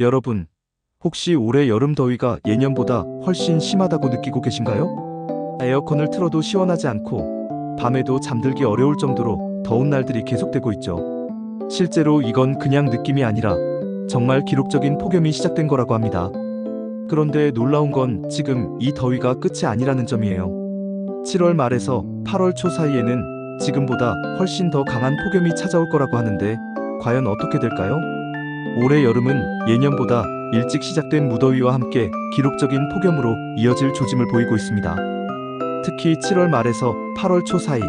여러분, 혹시 올해 여름 더위가 예년보다 훨씬 심하다고 느끼고 계신가요? 에어컨을 틀어도 시원하지 않고 밤에도 잠들기 어려울 정도로 더운 날들이 계속되고 있죠. 실제로 이건 그냥 느낌이 아니라 정말 기록적인 폭염이 시작된 거라고 합니다. 그런데 놀라운 건 지금 이 더위가 끝이 아니라는 점이에요. 7월 말에서 8월 초 사이에는 지금보다 훨씬 더 강한 폭염이 찾아올 거라고 하는데 과연 어떻게 될까요? 올해 여름은 예년보다 일찍 시작된 무더위와 함께 기록적인 폭염으로 이어질 조짐을 보이고 있습니다. 특히 7월 말에서 8월 초 사이,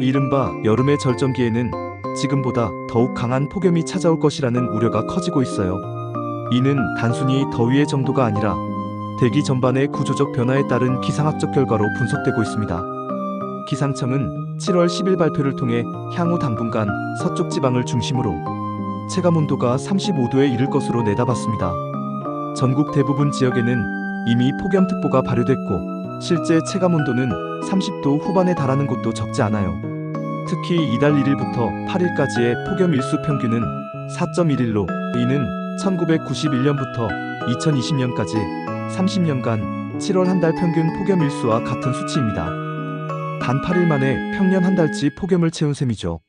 이른바 여름의 절정기에는 지금보다 더욱 강한 폭염이 찾아올 것이라는 우려가 커지고 있어요. 이는 단순히 더위의 정도가 아니라 대기 전반의 구조적 변화에 따른 기상학적 결과로 분석되고 있습니다. 기상청은 7월 10일 발표를 통해 향후 당분간 서쪽 지방을 중심으로 체감온도가 35도에 이를 것으로 내다봤습니다. 전국 대부분 지역에는 이미 폭염특보가 발효됐고 실제 체감온도는 30도 후반에 달하는 곳도 적지 않아요. 특히 이달 1일부터 8일까지의 폭염 일수 평균은 4.1일로 이는 1991년부터 2020년까지 30년간 7월 한 달 평균 폭염 일수와 같은 수치입니다. 단 8일 만에 평년 한 달치 폭염을 채운 셈이죠.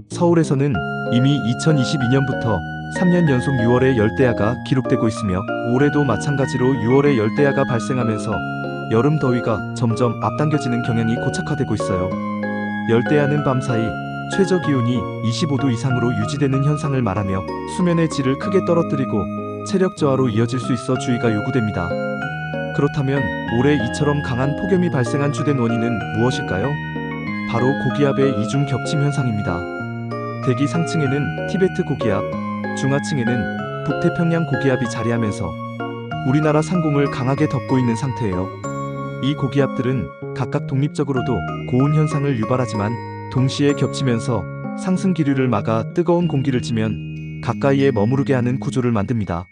서울에서는 이미 2022년부터 3년 연속 6월에 열대야가 기록되고 있으며 올해도 마찬가지로 6월에 열대야가 발생하면서 여름 더위가 점점 앞당겨지는 경향이 고착화되고 있어요. 열대야는 밤사이 최저 기온이 25도 이상으로 유지되는 현상을 말하며 수면의 질을 크게 떨어뜨리고 체력 저하로 이어질 수 있어 주의가 요구됩니다. 그렇다면 올해 이처럼 강한 폭염이 발생한 주된 원인은 무엇일까요? 바로 고기압의 이중 겹침 현상입니다. 대기 상층에는 티베트 고기압, 중하층에는 북태평양 고기압이 자리하면서 우리나라 상공을 강하게 덮고 있는 상태예요. 이 고기압들은 각각 독립적으로도 고온 현상을 유발하지만 동시에 겹치면서 상승 기류를 막아 뜨거운 공기를 지면 가까이에 머무르게 하는 구조를 만듭니다.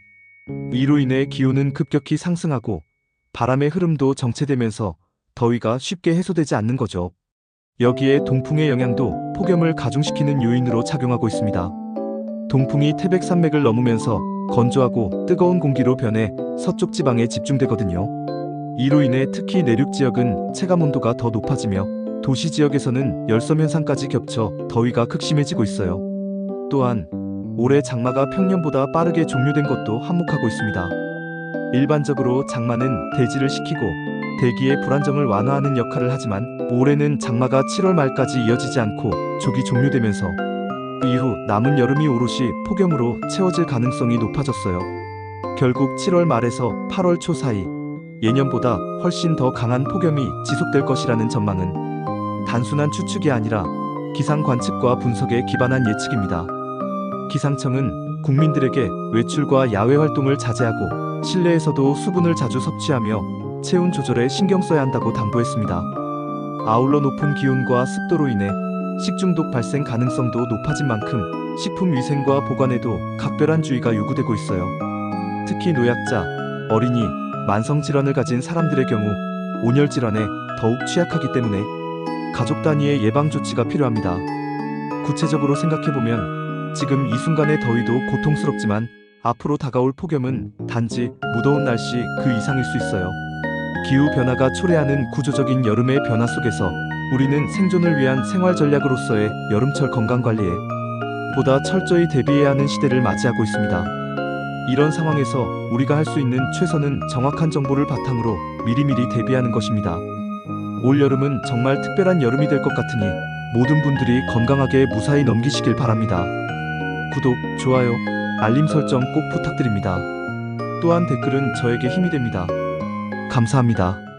이로 인해 기온은 급격히 상승하고 바람의 흐름도 정체되면서 더위가 쉽게 해소되지 않는 거죠. 여기에 동풍의 영향도 폭염을 가중시키는 요인으로 작용하고 있습니다. 동풍이 태백산맥을 넘으면서 건조하고 뜨거운 공기로 변해 서쪽 지방에 집중되거든요. 이로 인해 특히 내륙 지역은 체감온도가 더 높아지며 도시 지역에서는 열섬 현상까지 겹쳐 더위가 극심해지고 있어요. 또한 올해 장마가 평년보다 빠르게 종료된 것도 한몫하고 있습니다. 일반적으로 장마는 대지를 식히고 대기의 불안정을 완화하는 역할을 하지만 올해는 장마가 7월 말까지 이어지지 않고 조기 종료되면서 이후 남은 여름이 오롯이 폭염으로 채워질 가능성이 높아졌어요. 결국 7월 말에서 8월 초 사이 예년보다 훨씬 더 강한 폭염이 지속될 것이라는 전망은 단순한 추측이 아니라 기상 관측과 분석에 기반한 예측입니다. 기상청은 국민들에게 외출과 야외 활동을 자제하고 실내에서도 수분을 자주 섭취하며 체온 조절에 신경 써야 한다고 당부했습니다. 아울러 높은 기온과 습도로 인해 식중독 발생 가능성도 높아진 만큼 식품 위생과 보관에도 각별한 주의가 요구되고 있어요. 특히 노약자, 어린이, 만성질환을 가진 사람들의 경우 온열질환에 더욱 취약하기 때문에 가족 단위의 예방 조치가 필요합니다. 구체적으로 생각해보면 지금 이 순간의 더위도 고통스럽지만 앞으로 다가올 폭염은 단지 무더운 날씨 그 이상일 수 있어요. 기후변화가 초래하는 구조적인 여름의 변화 속에서 우리는 생존을 위한 생활 전략으로서의 여름철 건강관리에 보다 철저히 대비해야 하는 시대를 맞이하고 있습니다. 이런 상황에서 우리가 할 수 있는 최선은 정확한 정보를 바탕으로 미리미리 대비하는 것입니다. 올 여름은 정말 특별한 여름이 될 것 같으니 모든 분들이 건강하게 무사히 넘기시길 바랍니다. 구독, 좋아요, 알림 설정 꼭 부탁드립니다. 또한 댓글은 저에게 힘이 됩니다. 감사합니다.